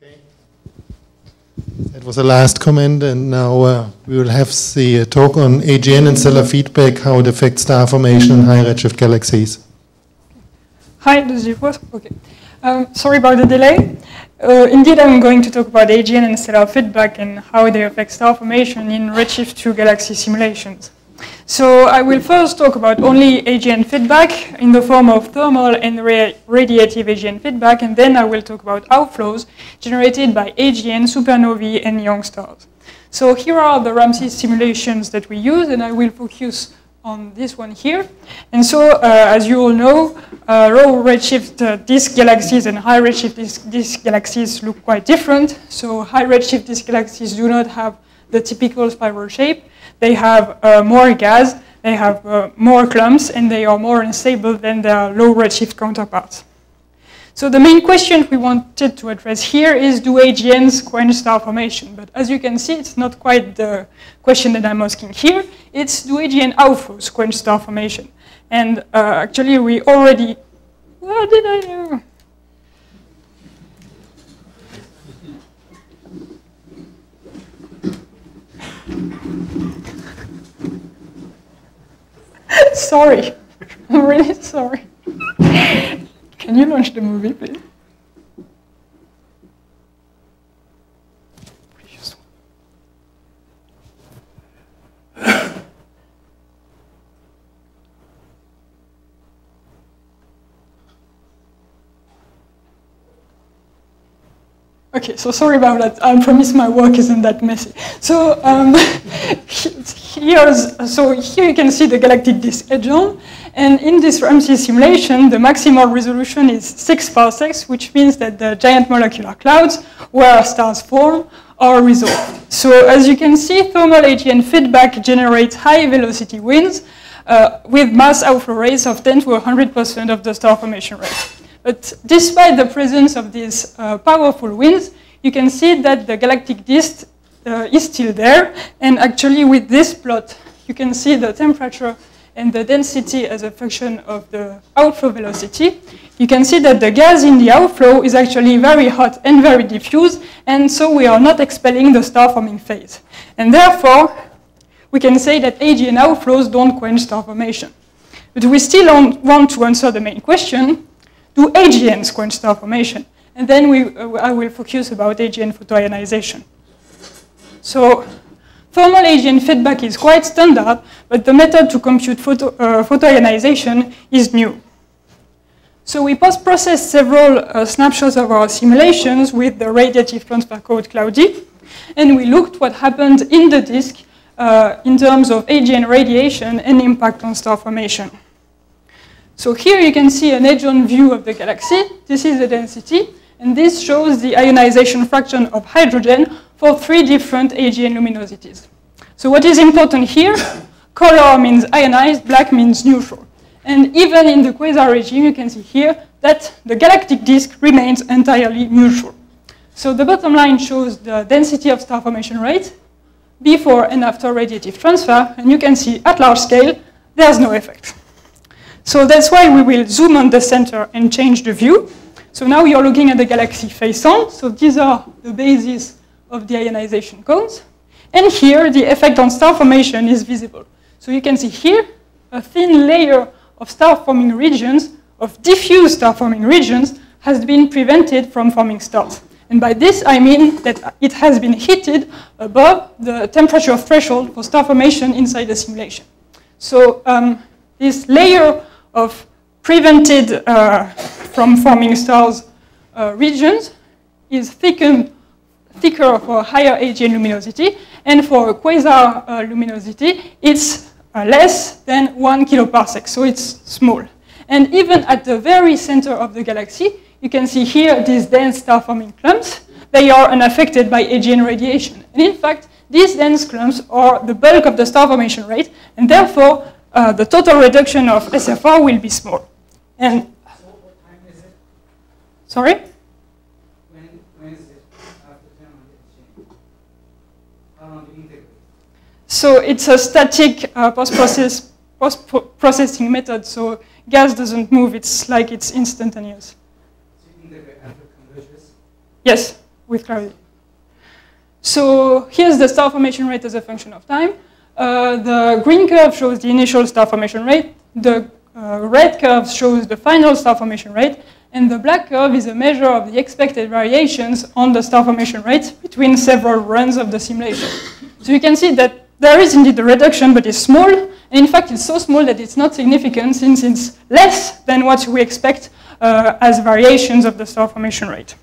Okay. That was the last comment, and now we will have the talk on AGN and stellar feedback, how it affects star formation in high redshift galaxies. Hi, does it work? Okay. Sorry about the delay. Indeed, I'm going to talk about AGN and stellar feedback and how they affect star formation in redshift 2 galaxy simulations. So I will first talk about only AGN feedback in the form of thermal and radiative AGN feedback, and then I will talk about outflows generated by AGN, supernovae, and young stars. So here are the Ramses simulations that we use, and I will focus on this one here. And so, as you all know, low redshift disk galaxies and high redshift disk galaxies look quite different. So high redshift disk galaxies do not have the typical spiral shape. They have more gas, they have more clumps, and they are more unstable than their low redshift counterparts. So the main question we wanted to address here is, do AGNs quench star formation? But as you can see, it's not quite the question that I'm asking here. It's, do AGN outflows quench star formation? And actually, we already... What did I do? Sorry. I'm really sorry. Can you launch the movie, please? Okay, so sorry about that. I promise my work isn't that messy. So here you can see the galactic disk AGN, and in this Ramses simulation, the maximal resolution is 6 parsecs, which means that the giant molecular clouds where stars form are resolved. So as you can see, thermal AGN feedback generates high velocity winds with mass outflow rates of 10 to 100% of the star formation rate. But despite the presence of these powerful winds, you can see that the galactic disk is still there. And actually, with this plot, you can see the temperature and the density as a function of the outflow velocity. You can see that the gas in the outflow is actually very hot and very diffuse, and so we are not expelling the star-forming phase. And therefore, we can say that AGN outflows don't quench star formation. But we still want to answer the main question, do AGNs quench star formation? And then I will focus about AGN photoionization. So thermal AGN feedback is quite standard, but the method to compute photoionization is new. So we post-processed several snapshots of our simulations with the radiative transfer code cloudy, and we looked what happened in the disk in terms of AGN radiation and impact on star formation. So here you can see an edge-on view of the galaxy. This is the density, and this shows the ionization fraction of hydrogen for 3 different AGN luminosities. So what is important here, color means ionized, black means neutral. And even in the quasar regime, you can see here that the galactic disk remains entirely neutral. So the bottom line shows the density of star formation rate before and after radiative transfer, and you can see at large scale, there's no effect. So that's why we will zoom on the center and change the view. So now you're looking at the galaxy face on. So these are the bases of the ionization cones. And here, the effect on star formation is visible. So you can see here a thin layer of star-forming regions, of diffuse star-forming regions, has been prevented from forming stars. And by this, I mean that it has been heated above the temperature threshold for star formation inside the simulation. So this layer of prevented from forming stars regions is thicker for higher AGN luminosity, and for a quasar luminosity, it's less than 1 kiloparsec, so it's small. And even at the very center of the galaxy, you can see here these dense star-forming clumps. They are unaffected by AGN radiation. And in fact, these dense clumps are the bulk of the star formation rate, and therefore, the total reduction of SFR will be small. And so what time is it? Sorry? When is it after thermal exchange? How long do you integrate? So it's a static post-processing method, so gas doesn't move, it's like it's instantaneous. So you integrate after convergence? Yes. with clarity. So here's the star formation rate as a function of time. The green curve shows the initial star formation rate. The red curve shows the final star formation rate. And the black curve is a measure of the expected variations on the star formation rate between several runs of the simulation. So you can see that there is indeed a reduction, but it's small. And in fact, it's so small that it's not significant since it's less than what we expect as variations of the star formation rate.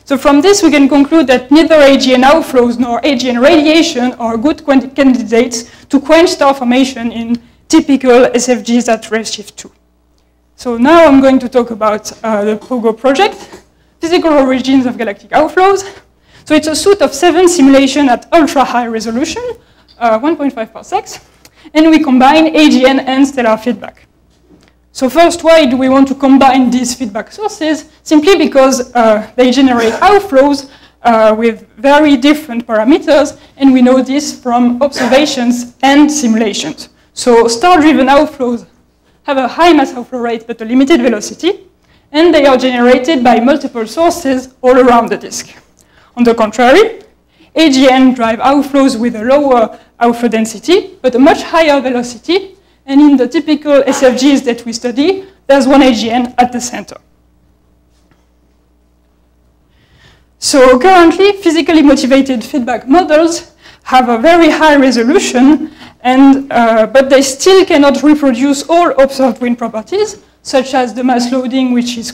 So from this, we can conclude that neither AGN outflows nor AGN radiation are good candidates to quench star formation in typical SFGs at redshift 2. So now I'm going to talk about the POGO project, physical origins of galactic outflows. So it's a suite of 7 simulations at ultra-high resolution, 1.5 parsecs, and we combine AGN and stellar feedback. So first, why do we want to combine these feedback sources? Simply because they generate outflows with very different parameters, and we know this from observations and simulations. So star-driven outflows have a high mass outflow rate but a limited velocity, and they are generated by multiple sources all around the disk. On the contrary, AGN drive outflows with a lower outflow density but a much higher velocity, and in the typical SFGs that we study, there's one AGN at the center. So currently, physically motivated feedback models have a very high resolution, and, but they still cannot reproduce all observed wind properties, such as the mass loading, which is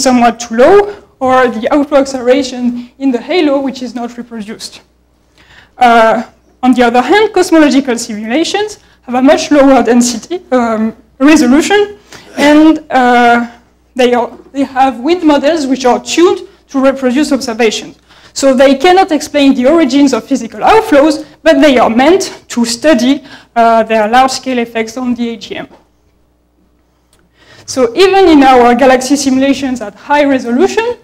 somewhat too low, or the outflow acceleration in the halo, which is not reproduced. On the other hand, cosmological simulations have a much lower density resolution, and they have wind models which are tuned to reproduce observations. So they cannot explain the origins of physical outflows, but they are meant to study their large-scale effects on the AGN. So even in our galaxy simulations at high resolution,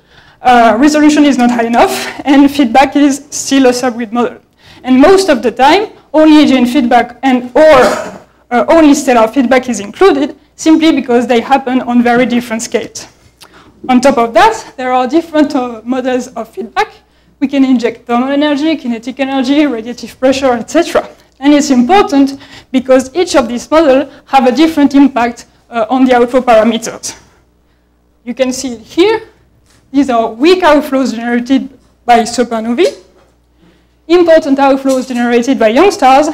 resolution is not high enough, and feedback is still a subgrid model. And most of the time, only AGN feedback or only stellar feedback is included, simply because they happen on very different scales. On top of that, there are different models of feedback. We can inject thermal energy, kinetic energy, radiative pressure, etc. And it's important because each of these models have a different impact on the outflow parameters. You can see it here. These are weak outflows generated by supernovae, important outflows generated by young stars,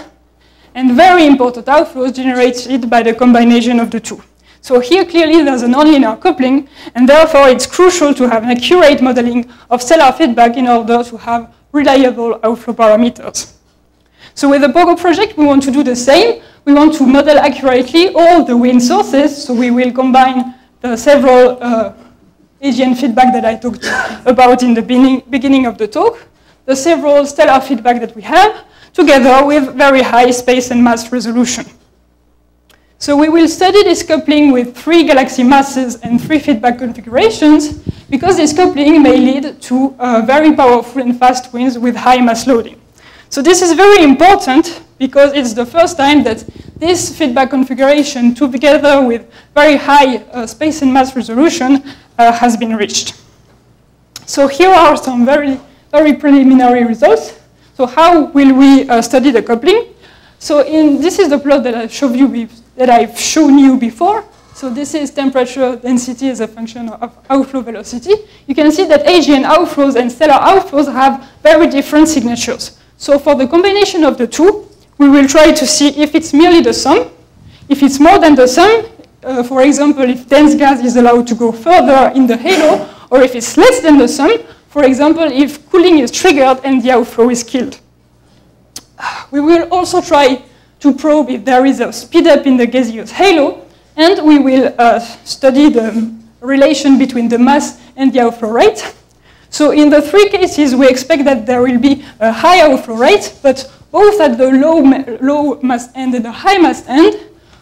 and very important outflows generated by the combination of the two. So here, clearly, there's a nonlinear coupling, and therefore it's crucial to have an accurate modeling of stellar feedback in order to have reliable outflow parameters. So with the POGO project, we want to do the same. We want to model accurately all the wind sources, so we will combine the several AGN feedback that I talked about in the beginning of the talk, the several stellar feedback that we have, together with very high space and mass resolution. So we will study this coupling with 3 galaxy masses and 3 feedback configurations, because this coupling may lead to very powerful and fast winds with high mass loading. So this is very important because it's the first time that this feedback configuration, together with very high space and mass resolution, has been reached. So here are some very preliminary results. So how will we study the coupling? So this is the plot that I've shown you before. So this is temperature density as a function of outflow velocity. You can see that AGN outflows and stellar outflows have very different signatures. So for the combination of the two, we will try to see if it's merely the sum. If it's more than the sum, for example, if dense gas is allowed to go further in the halo, or if it's less than the sum, for example, if cooling is triggered and the outflow is killed. We will also try to probe if there is a speed up in the gaseous halo, and we will study the relation between the mass and the outflow rate. So in the 3 cases, we expect that there will be a high outflow rate, but both at the low mass end and the high mass end,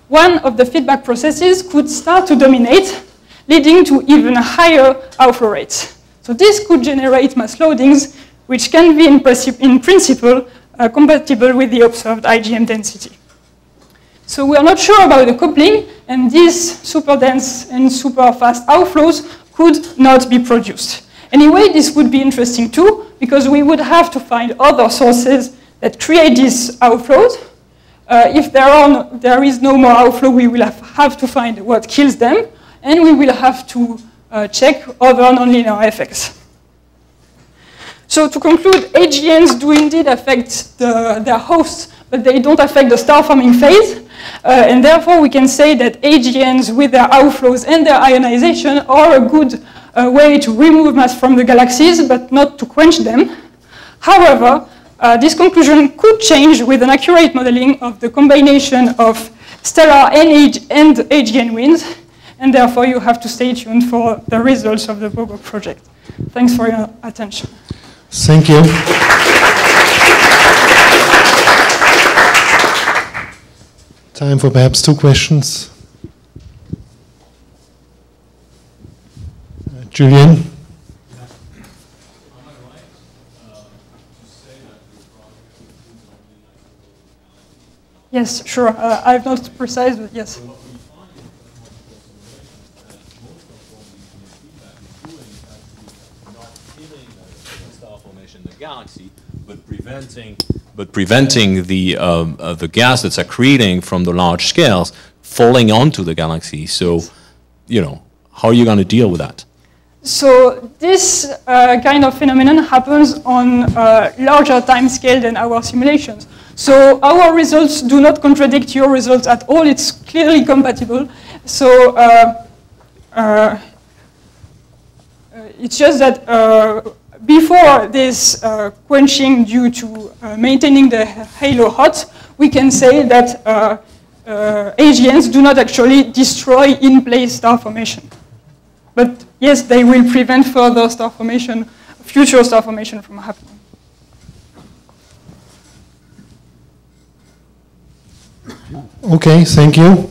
one of the feedback processes could start to dominate, leading to even higher outflow rates. So this could generate mass loadings, which can be in principle compatible with the observed IgM density. So we are not sure about the coupling, and these super dense and super fast outflows could not be produced. Anyway, this would be interesting too, because we would have to find other sources that create these outflows. If there is no more outflow, we will have to find what kills them, and we will have to check other nonlinear effects. So to conclude, AGNs do indeed affect their hosts, but they don't affect the star forming phase. And therefore, we can say that AGNs with their outflows and their ionization are a good way to remove mass from the galaxies, but not to quench them. However, this conclusion could change with an accurate modeling of the combination of stellar and AGN winds, and therefore you have to stay tuned for the results of the BOGO project. Thanks for your attention. Thank you. Time for perhaps 2 questions. Julian? Yes, sure. I'm not precise, but yes. The galaxy, but preventing the gas that's accreting from the large scales falling onto the galaxy. So, you know, how are you going to deal with that? So this kind of phenomenon happens on larger time scale than our simulations. So our results do not contradict your results at all. It's clearly compatible. So it's just that before this quenching due to maintaining the halo hot, we can say that AGNs do not actually destroy in-place star formation. But yes, they will prevent further star formation, future star formation from happening. Okay, thank you.